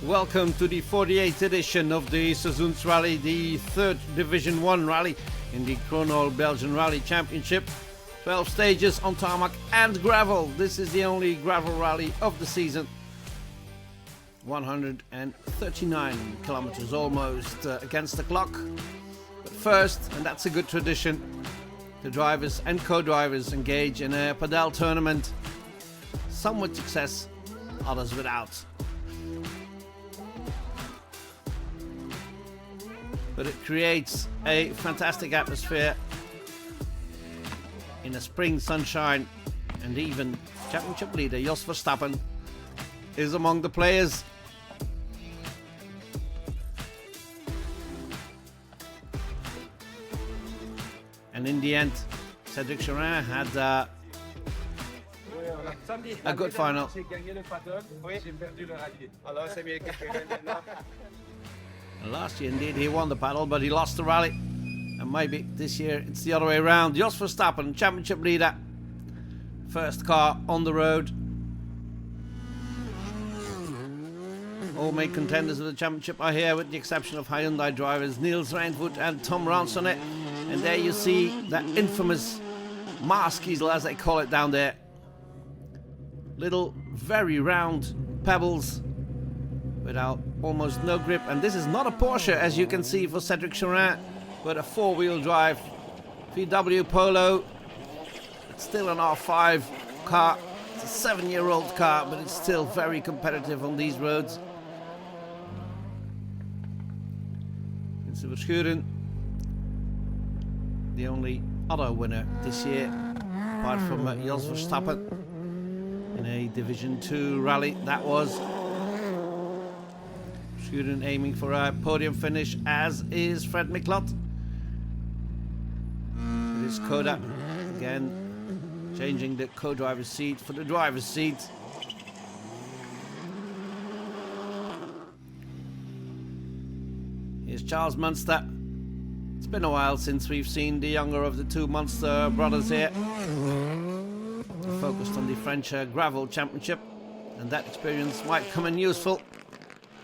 Welcome to the 48th edition of the Sezoens Rally, the third Division 1 rally in the Chronol Belgian Rally Championship. 12 stages on tarmac and gravel. This is the only gravel rally of the season. 139 kilometers almost against the clock. But first, and that's a good tradition, the drivers and co-drivers engage in a padel tournament. Some with success, others without. But it creates a fantastic atmosphere in the spring sunshine, and even championship leader Jos Verstappen is among the players. And in the end, Cedric Chorin had a good final. Last year, indeed, he won the paddle, but he lost the rally. And maybe this year it's the other way around. Jos Verstappen, championship leader. First car on the road. All main contenders of the championship are here, with the exception of Hyundai drivers Niels Reinvoet and Tom Ransonnet. And there you see that infamous Maaskiesel, as they call it down there. Little, very round pebbles without almost no grip. And this is not a Porsche, as you can see, for Cedric Chorin, but a four-wheel drive VW Polo. It's still an R5 car. It's a 7-year-old car, but it's still very competitive on these roads. Vincent Verschuren, the only other winner this year, apart from Jos Verstappen in a Division 2 rally. That was Verschuren aiming for a podium finish, as is Fred Miklot. With his Koda, again changing the co-driver's seat for the driver's seat. Here's Charles Munster. It's been a while since we've seen the younger of the two Munster brothers here. Focused on the French Gravel Championship, and that experience might come in useful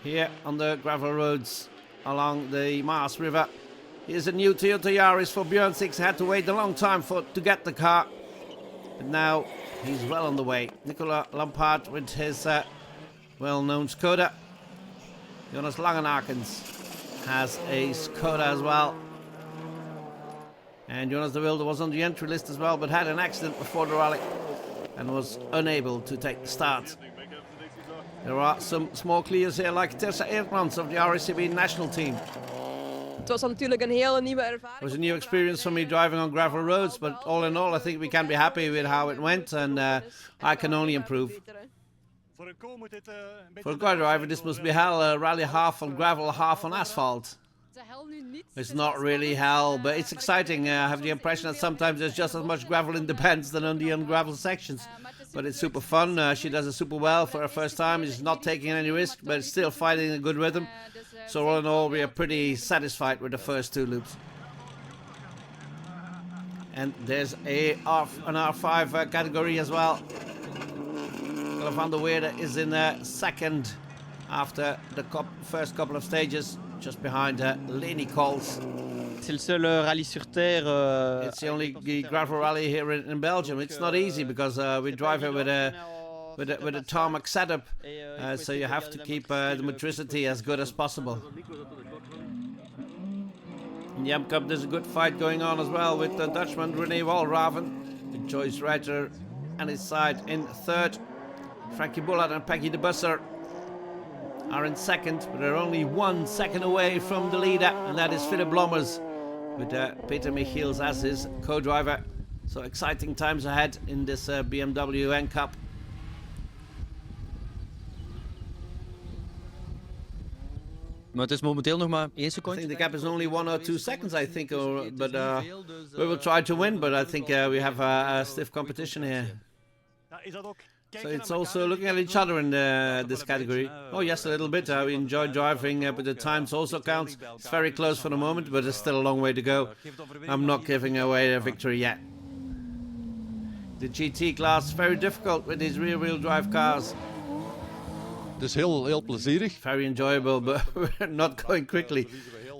here on the gravel roads along the Maas River. Here's a new Toyota Yaris for Björn Six. Had to wait a long time to get the car, but now he's well on the way. Nicola Lampaert with his well-known Skoda. Jonas Langenakens has a Skoda as well. And Jonas de Wilde was on the entry list as well, but had an accident before the rally and was unable to take the start. There are some small clears here, like Tessa Eertmans of the RACB national team. Het was natuurlijk een hele nieuwe ervaring. It was a new experience for me driving on gravel roads, but all in all I think we can be happy with how it went, and I can only improve. For a car driver this must be hell, rally half on gravel, half on asphalt. It's not really hell, but it's exciting. I have the impression that sometimes there's just as much gravel in the bends than on the ungravel sections. But it's super fun. She does it super well for her first time. She's not taking any risk, but still finding a good rhythm. So all in all, we are pretty satisfied with the first two loops. And there's an R5 category as well. Van der Weerde is in second after the first couple of stages, just behind Leni Coles. C'est le seul rallye sur terre. It's the only gravel rally here in Belgium. It's not easy because we drive here with a tarmac setup, so you have to keep the motricity as good as possible. In the M Cup there's a good fight going on as well, with the Dutchman René Walraven, with Joyce Reiter and his side in third. Frankie Bullard and Peggy de Busser are in second, but they're only 1 second away from the leader, and that is Philip Blommers, with Peter Michiels as his co-driver. So exciting times ahead in this BMW N Cup. Maar het is momenteel nog maar 1 I seconde. think the gap is only 1 or 2 seconds, I think, but we will try to win, but I think we have a stiff competition here. So it's also looking at each other in this category. Oh yes, a little bit. We enjoy driving, but the times also count. It's very close for the moment, but there's still a long way to go. I'm not giving away a victory yet. The GT class, very difficult with these rear-wheel drive cars. is heel plezierig. Very enjoyable, but we're not going quickly.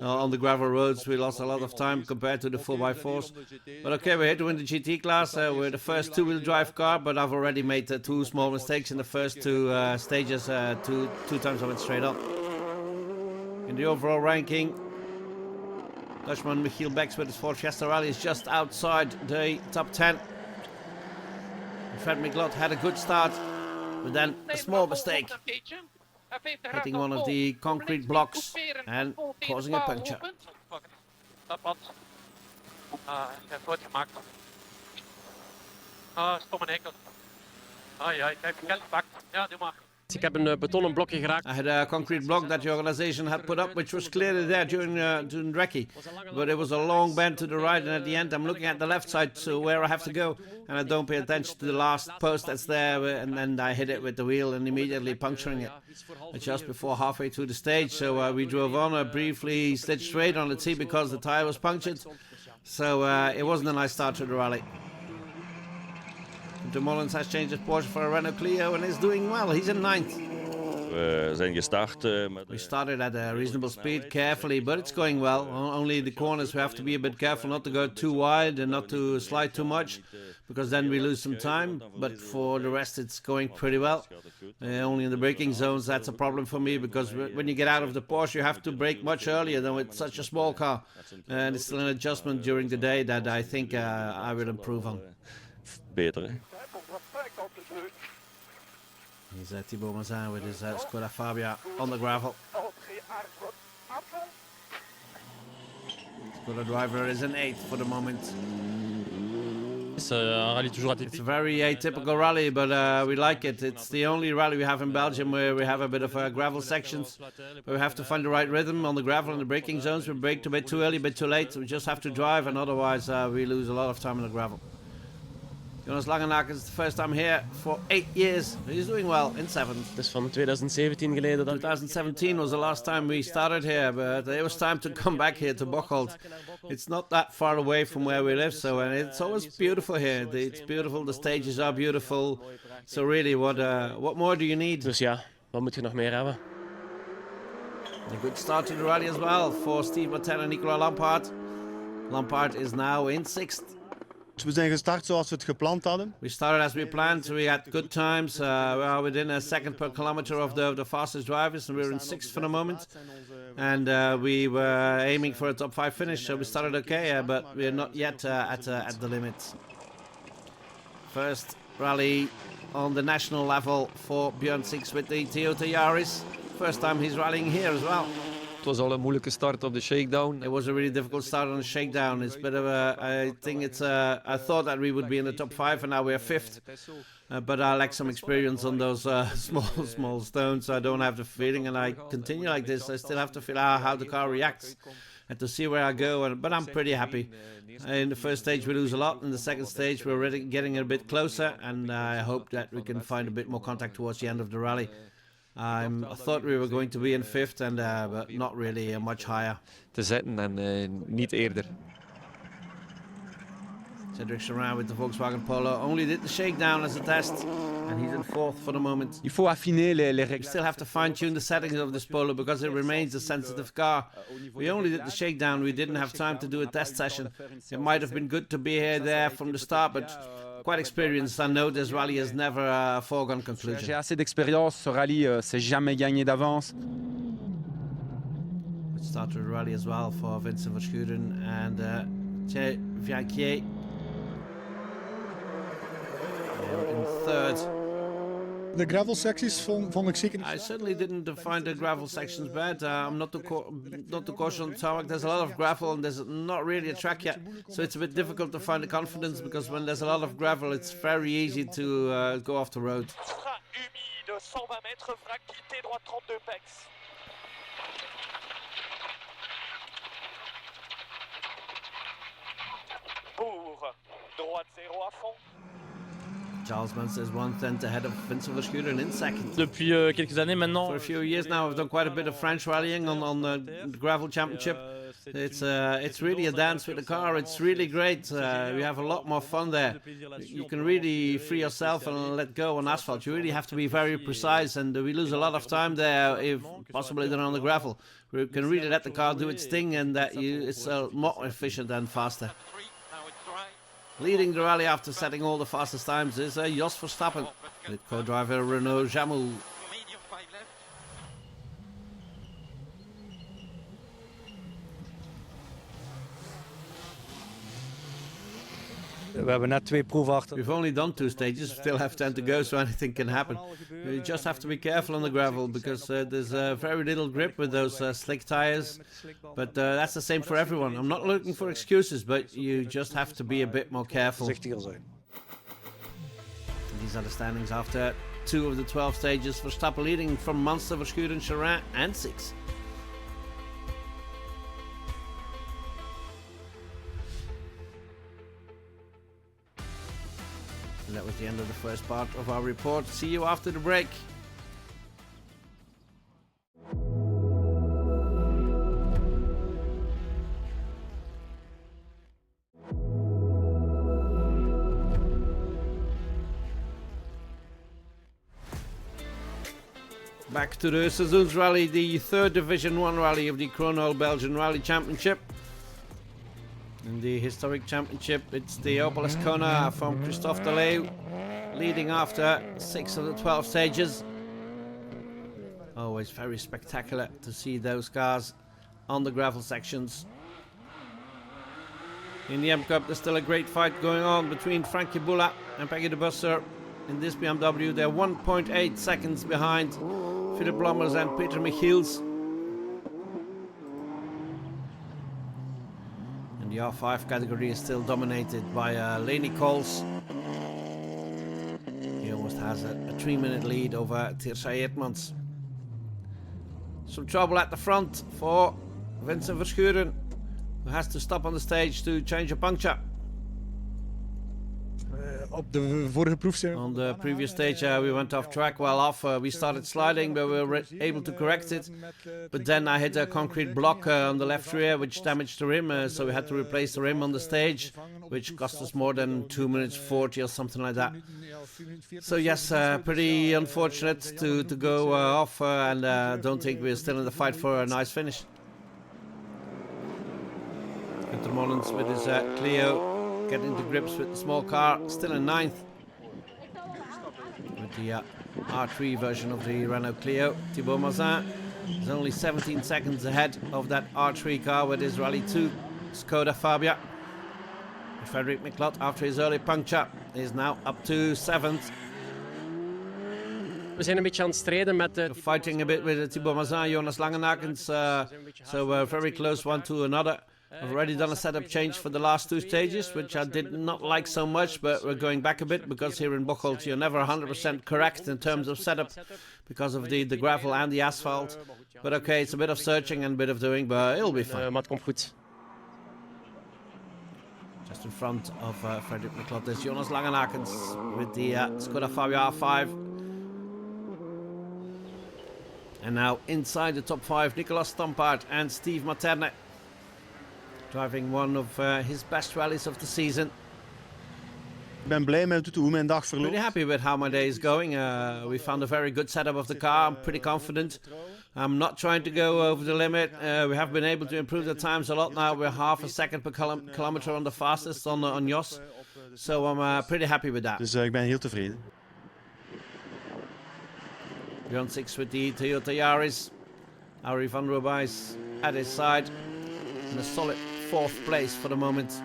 On the gravel roads, we lost a lot of time compared to the 4x4s. But okay, we're here to win the GT class. We're the first two-wheel drive car, but I've already made two small mistakes in the first two stages. Two times I went straight up. In the overall ranking, Dutchman Michiel Becks with his Ford Fiesta Rally is just outside the top 10. Fred McLeod had a good start, but then a small mistake, hitting one of the concrete blocks and causing a puncture. Ik heb een betonnen blokje geraakt. I had a concrete block that the organization had put up, which was clearly there during recce, but it was a long bend to the right, and at the end I'm looking at the left side to where I have to go, and I don't pay attention to the last post that's there, and then I hit it with the wheel and immediately puncturing it just before halfway through the stage. So we drove on, briefly slid straight on the tee because the tire was punctured, so it wasn't a nice start to the rally. De Mollens has changed his Porsche for a Renault Clio and is doing well. He's in 9th. We started at a reasonable speed, carefully, but it's going well. Only the corners we have to be a bit careful not to go too wide and not to slide too much, because then we lose some time. But for the rest, it's going pretty well. Only in the braking zones, that's a problem for me, because when you get out of the Porsche, you have to brake much earlier than with such a small car. And it's still an adjustment during the day that I think I will improve on. Beter. Here's Thibaut Mazin with his Skoda Fabia on the gravel. Skoda driver is in 8th for the moment. C'est un rallye toujours It's a atypique. very atypical rally, but we like it. It's the only rally we have in Belgium where we have a bit of gravel sections. But we have to find the right rhythm on the gravel and the braking zones. We brake a bit too early, a bit too late. We just have to drive, and otherwise we lose a lot of time on the gravel. Jonas Langenaker is the first time here for 8 years. He's doing well in 7th. Het is van 2017 geleden dat 2017 was the last time we started here, but it was time to come back here to Bocholt. It's not that far away from where we live, so and it's always beautiful here. It's beautiful, the stages are beautiful. So really, what more do you need? Dus ja, wat moet je nog meer hebben? A good start to the rally as well for Steve Martin and Nicolas Lampaert. Lampaert is now in 6th. We zijn gestart zoals we het gepland hadden. We started as we planned, so we had good times. We are within a second per kilometer of the fastest drivers, and we're in 6th for the moment. And we were aiming for a top 5 finish, so we started okay, but we're not yet at the limit. First rally on the national level for Björn Six with the Toyota Yaris. First time he's rallying here as well. Het was al een moeilijke start op de shakedown. It was a really difficult start on the shakedown. It's a bit of I thought that we would be in the top 5, and now we're 5th. But I lack some experience on those small stones, so I don't have the feeling, and I continue like this. I still have to feel out how the car reacts and to see where I go, but I'm pretty happy. In the first stage we lose a lot. In the second stage we're already getting a bit closer, and I hope that we can find a bit more contact towards the end of the rally. I thought we were going to be in 5th, but not really much higher. Te zetten en niet eerder. Cedric Charin with the Volkswagen Polo only did the shakedown as a test, and he's in 4th for the moment. Il faut affiner les We règles. still have to fine-tune the settings of this Polo because it remains a sensitive car. We only did the shakedown, we didn't have time to do a test session. It might have been good to be there from the start, but quite experienced, I know this rally is never a foregone J'ai conclusion. assez d'expérience, ce rallye, c'est jamais gagné d'avance. It started the rally as well for Vincent Verschuren and Thierry Viaquier. In 3rd. De gravel secties vond ik zeker. I certainly didn't find the gravel sections bad. I'm not too cautious on the tarmac. There's a lot of gravel and there's not really a track yet, so it's a bit difficult to find the confidence, because when there's a lot of gravel, it's very easy to go off the road. Frein humide, 120 mètres, vrac quitté, droite 32 pex. Pour, droite 0 à fond. Charles Munster is 1/10 ahead of Vincent Verschuren in 2nd. Depuis quelques années maintenant. For a few years now, I've done quite a bit of French rallying on the gravel championship. It's really a dance with the car. It's really great. We have a lot more fun there. You can really free yourself and let go on asphalt. You really have to be very precise, and we lose a lot of time there, if possibly than on the gravel. We can really let the car do its thing, and it's more efficient and faster. Leading the rally after setting all the fastest times is Jos Verstappen with co-driver Renaud Jamou. We've only done 2 stages, still have 10 to go, so anything can happen. You just have to be careful on the gravel, because there's very little grip with those slick tires. But that's the same for everyone. I'm not looking for excuses, but you just have to be a bit more careful. These are the standings after 2 of the 12 stages. Verstappen leading from Munster, Verschuren, Charin and 6. And that was the end of the first part of our report. See you after the break. Back to the Sezoens Rally, the 3rd Division 1 rally of the Chrono Belgian Rally Championship. In the historic championship, it's the Opel Ascona from Christophe Deleu, leading after 6 of the 12 stages. Always very spectacular to see those cars on the gravel sections. In the M Cup, there's still a great fight going on between Frankie Boula and Peggy de Busser. In this BMW, they're 1.8 seconds behind Philip Lommers and Peter Michiels. The R5 category is still dominated by Lenny Coles. He almost has a 3-minute lead over Tirsa Eertmans. Some trouble at the front for Vincent Verschuren, who has to stop on the stage to change a puncture. Op de vorige proef On the previous stage we went off track while off. We started sliding, but we were able to correct it. But then I hit a concrete block on the left rear, which damaged the rim, so we had to replace the rim on the stage, which cost us more than 2 minutes 40 or something like that. So yes, pretty unfortunate to go off, and don't think we're still in the fight for a nice finish. Gunther Mollens with his Clio, getting to grips with the small car, still in 9th. With the R3 version of the Renault Clio, Thibaut Mazin is only 17 seconds ahead of that R3 car with his Rally 2 Skoda Fabia. And Frederic Micklot, after his early puncture, is now up to 7th. We zijn een beetje aan het strijden met fighting a bit with Thibaut Mazin, Jonas Langenakens, so very close one to another. I've already done a setup change for the last 2 stages, which I did not like so much, but we're going back a bit, because here in Bocholt you're never 100% correct in terms of setup because of the gravel and the asphalt. But okay, it's a bit of searching and a bit of doing, but it'll be fine. Maar het komt goed. Just in front of Frederic Micklot is Jonas Langenakens with the Skoda Fabia R5. And now inside the top 5, Nicolas Stampaert and Steve Materne, driving one of his best rallies of the season. Ik ben blij met hoe mijn dag verloopt. Pretty happy with how my day is going. We found a very good setup of the car. I'm pretty confident. I'm not trying to go over the limit. We have been able to improve the times a lot now. We're half a second per kilometer on the fastest on Jos. So I'm pretty happy with that. Dus ik ben heel tevreden. We're on 6 with the Toyota Yaris. Arie van Roubaix at his side. In a solid 4th place for the moment.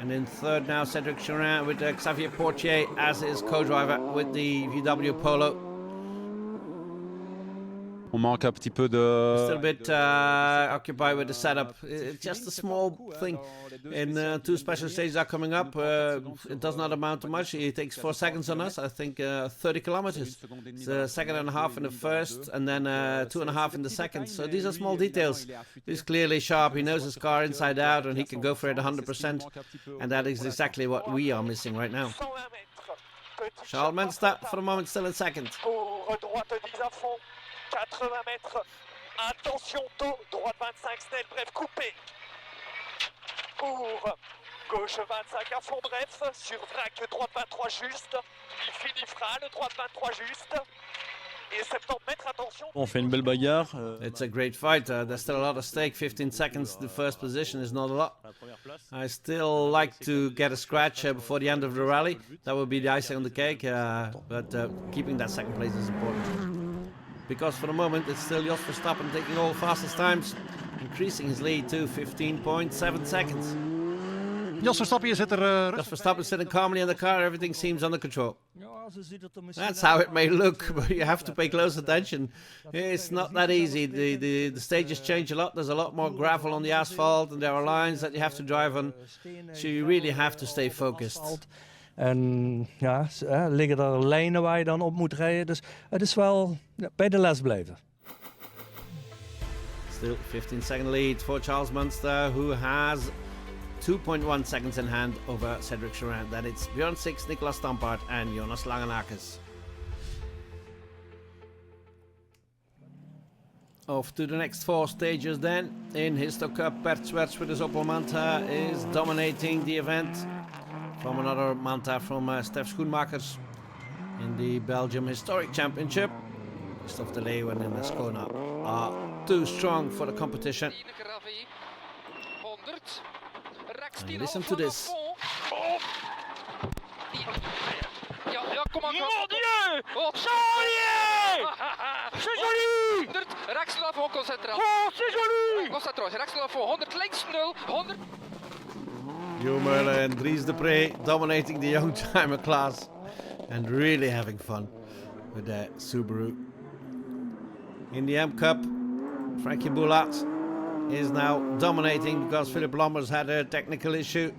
And in 3rd now, Cedric Charin with Xavier Portier as his co-driver with the VW Polo. On manque un petit peu Still a de... bit occupied with the setup. It's just a small thing. In 2 special stages are coming up. It does not amount to much. It takes 4 seconds on us. I think 30 kilometers. It's a second and a half in the first, and then 2.5 in the second. So these are small details. He's clearly sharp. He knows his car inside out, and he can go for it 100%. And that is exactly what we are missing right now. Charles Menster for the moment still in second. 80 mètres. Attention, tôt, droite 25, Snell, bref, coupé. Pour gauche 25 à fond, bref, sur vrac, droite 23 juste. Il finit frein, le droite 23 juste. Et 70 mètres, attention. On fait une belle bagarre. It's a great fight. There's still a lot at stake. 15 seconds to first position is not a lot. I still like to get a scratch before the end of the rally. That would be the icing on the cake. But keeping that second place is important. Because for the moment it's still Jos Verstappen taking all fastest times, increasing his lead to 15.7 seconds. Jos Verstappen zit er... Jos Verstappen sitting calmly in the car, everything seems under control. That's how it may look, but you have to pay close attention. It's not that easy. The stages change a lot. There's a lot more gravel on the asphalt, and there are lines that you have to drive on. So you really have to stay focused. En ja, liggen er lijnen waar je dan op moet rijden. Dus het is wel bij de les blijven. Still 15-second lead for Charles Munster, who has 2.1 seconds in hand over Cedric Charand. Then it's Bjorn Six, Nicolas Stampard and Jonas Langenakers. Off to the next 4 stages then. In Histo Cup, Bert Swerts with his Opel Manta is dominating the event. From another Manta from Stef Schoenmakers in the Belgium Historic Championship. Christophe de Leeuwen and Ascona are too strong for the competition. And listen to this. Ja, kom maar. Mon Dieu! Joli! C'est joli! 100, rechts 0 voor concentratie. Oh, c'est joli! Concentratie, rechts 0 voor 100, links 0, 100. Hummel and Dries de Pre dominating the young timer class and really having fun with the Subaru. In the M Cup, Frankie Boulat is now dominating because Philip Lombers had a technical issue.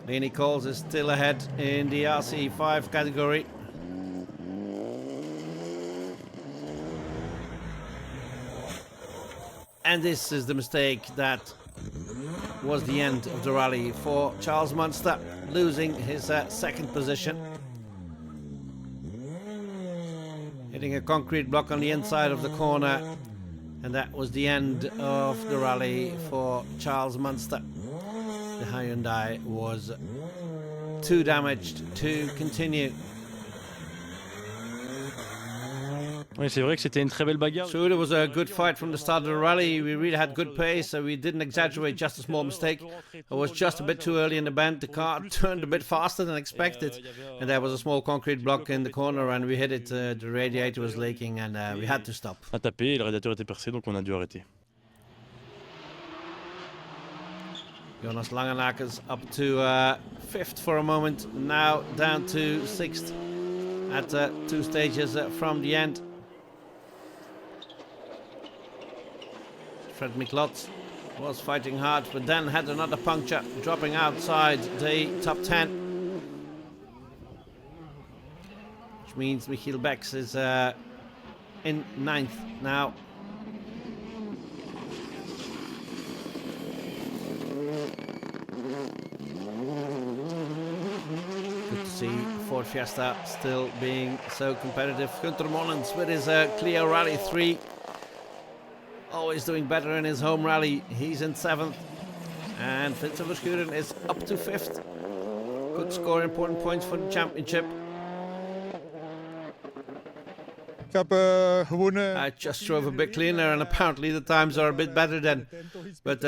Lenny Coles is still ahead in the RC5 category. And this is the mistake that was the end of the rally for Charles Munster, losing his second position. Hitting a concrete block on the inside of the corner, and that was the end of the rally for Charles Munster. The Hyundai was too damaged to continue. Oui, c'est vrai que c'était une très belle bagarre. So it was a good fight from the start of the rally. We really had good pace, so we didn't exaggerate. Just a small mistake. It was just a bit too early in the bend. The car turned a bit faster than expected, and there was a small concrete block in the corner, and we hit it. The radiator was leaking, and we had to stop. A tapé, le radiateur était percé, donc on a dû arrêter. Jonas Langenakers up to 5th for a moment, now down to 6th at 2 stages from the end. Fred Miklot was fighting hard, but then had another puncture, dropping outside the top 10. Which means Michiel Becks is in 9th now. Good to see Ford Fiesta still being so competitive. Gunther Mollens with his Clio Rally 3. Always doing better in his home rally. He's in 7th. And Vincent Verschuren is up to 5th. Could score important points for the championship. I just drove a bit cleaner, and apparently the times are a bit better then. But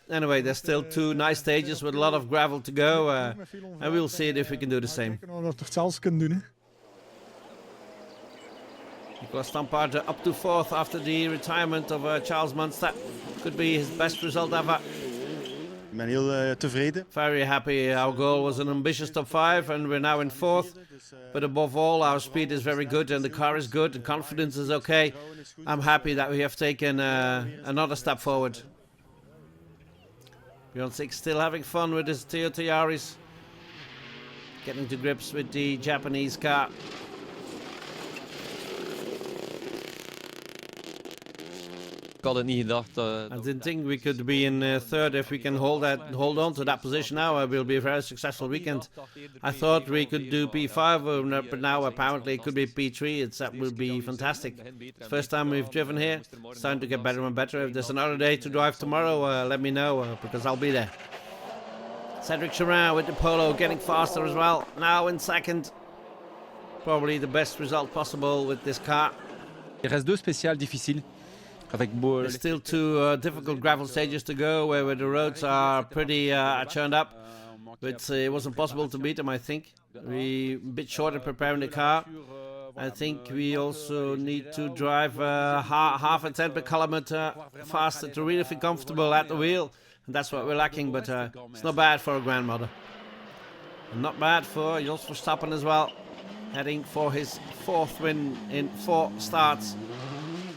anyway, there's still 2 nice stages with a lot of gravel to go. And we'll see it if we can do the same. Nicolas Stampard up to 4th after the retirement of Charles Munster. Could be his best result ever. Ik ben heel tevreden. Very happy. Our goal was an ambitious top 5 and we're now in 4th. But above all, our speed is very good and the car is good and confidence is okay. I'm happy that we have taken another step forward. Bjorn Six still having fun with his Toyota Yaris. Getting to grips with the Japanese car. Ik had het niet gedacht. I didn't think we could be in third. If we can hold on to that position now, it will be a very successful weekend. I thought we could do P5, but now apparently it could be P3. That will be fantastic. It's the first time we've driven here. It's time to get better and better. If there's another day to drive tomorrow, let me know, because I'll be there. Cedric Cherin with the Polo getting faster as well. Now in second. Probably the best result possible with this car. Il reste 2 spéciales difficiles. Avec There's still 2 difficult gravel stages to go where the roads are pretty churned up. But it wasn't possible to beat them, I think. We a bit short in preparing the car. I think we also need to drive half a tenth per kilometer faster to really feel comfortable at the wheel. And that's what we're lacking, but it's not bad for a grandmother. And not bad for Jos Verstappen as well. Heading for his 4th win in 4 starts.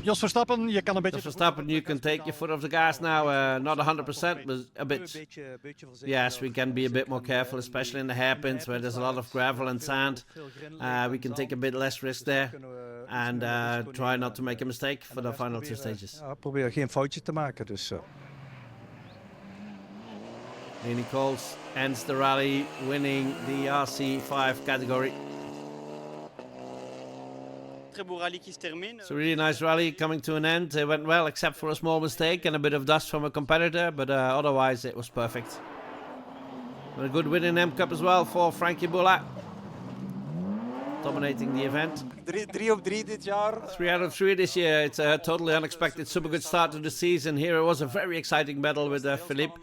Jos Verstappen, je kan een beetje... Jos Verstappen, you can take your foot off the gas now. Not 100%, but a bit. Yes, we can be a bit more careful, especially in the hairpins where there's a lot of gravel and sand. We can take a bit less risk there. And try not to make a mistake for the final 2 stages. Probeer geen foutje te maken, dus... Leonie Coles ends the rally, winning the RC5 category. It's a really nice rally coming to an end. It went well except for a small mistake and a bit of dust from a competitor, but otherwise it was perfect. And a good win in M Cup as well for Frankie Boula. Dominating the event. 3 op 3 dit jaar. 3 out of 3 this year. It's a totally unexpected, super good start to the season. Here it was a very exciting battle with Philippe.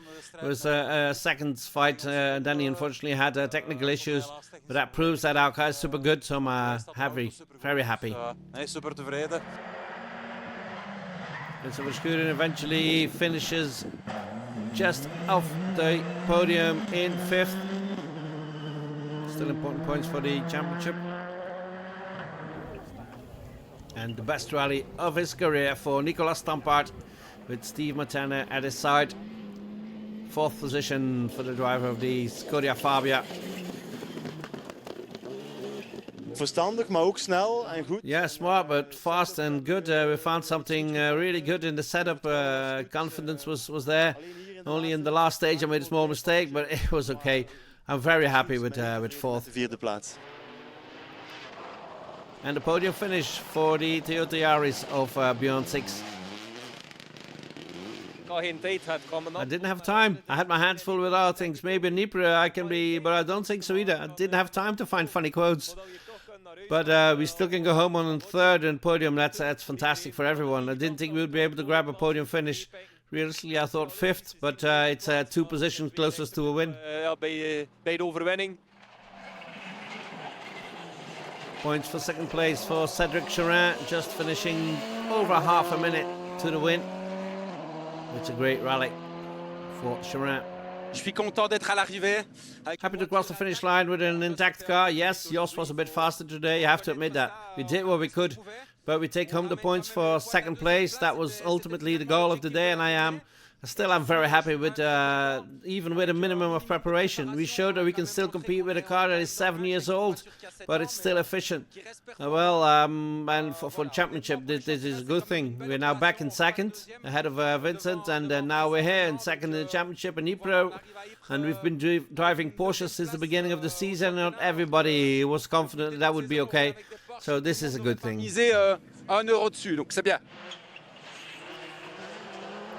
It was a second fight, and then he unfortunately had technical issues. But that proves that our car is super good, so I'm happy, very happy. Super tevreden. Vincent Verschuren eventually finishes just off the podium in 5th. Still important points for the championship. And the best rally of his career for Nicolas Stampart with Steve Materne at his side. 4th position for the driver of the Skoda Fabia. Verstandig, maar ook snel en goed. Yeah, smart but fast and good. We found something really good in the setup. Confidence was there. Only in the last stage I made a small mistake, but it was okay. I'm very happy with 4th. 4e plaats. And the podium finish for the Toyota Yaris of Beyond 6. I didn't have time. I had my hands full with other things. Maybe in Ypres I can be, but I don't think so either. I didn't have time to find funny quotes. But we still can go home on 3rd and podium. That's fantastic for everyone. I didn't think we would be able to grab a podium finish. Realistically, I thought 5th, but it's 2 positions closest to a win. Bij de overwinning. Points for 2nd place for Cedric Cherin, just finishing over half a minute to the win. It's a great rally for Cherin. Je suis content d'être à l'arrivée. Happy to cross the finish line with an intact car. Yes, Jos was a bit faster today, you have to admit that. We did what we could, but we take home the points for 2nd place. That was ultimately the goal of the day, and I still am very happy with, even with a minimum of preparation. We showed that we can still compete with a car that is 7 years old, but it's still efficient. And for the championship, this is a good thing. We're now back in 2nd, ahead of Vincent, and now we're here in 2nd in the championship in Ypres. And we've been driving Porsche since the beginning of the season. Not everybody was confident that would be okay. So this is a good thing. €1 dessus, donc c'est bien.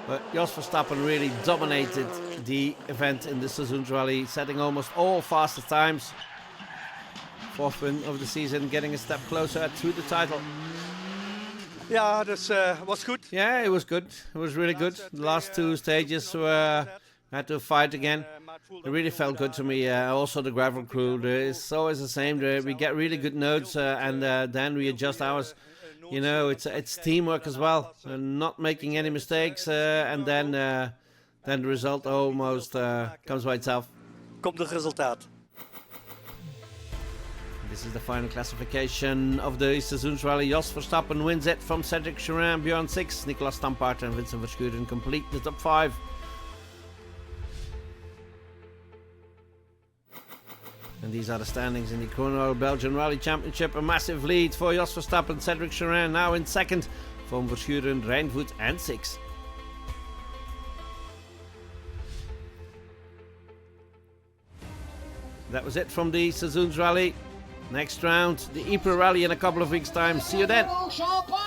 But Jos Verstappen really dominated the event in the Sezoens rally, setting almost all fastest times. 4th win of the season, getting a step closer to the title. Ja, dus was goed. Yeah, it was good. It was really good. The last 2 stages had to fight again. It really felt good to me. Also the gravel crew, it's always the same. We get really good notes and then we adjust ours. You know, it's teamwork as well, not making any mistakes, and then the result almost comes by itself. Komt het resultaat. This is the final classification of the Sezoens rally. Jos Verstappen wins it from Cedric Cherin, Bjorn 6, Nicolas Stampart and Vincent Verschuren complete the top 5. And these are the standings in the Chrono Belgian Rally Championship. A massive lead for Jos Verstappen, Cedric Cherin now in 2nd, Van Verschuren, Rijnvoet and Six. That was it from the Sezoens rally. Next round, the Ypres rally in a couple of weeks' time. See you then. Champagne!